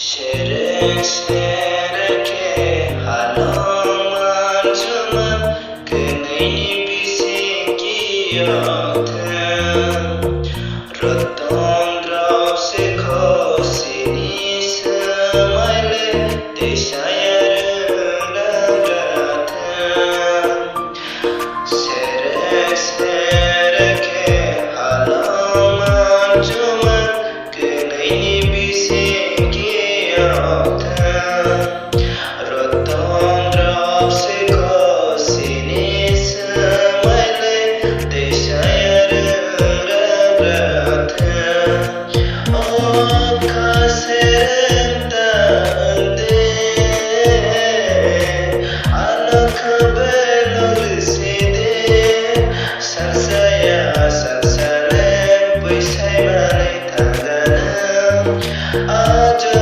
Sherek sereke halaman cuma kenai bising kiyotan Roton draw se khosini samaile deshayar lagratan Serek sereke halaman cuma kenai bising I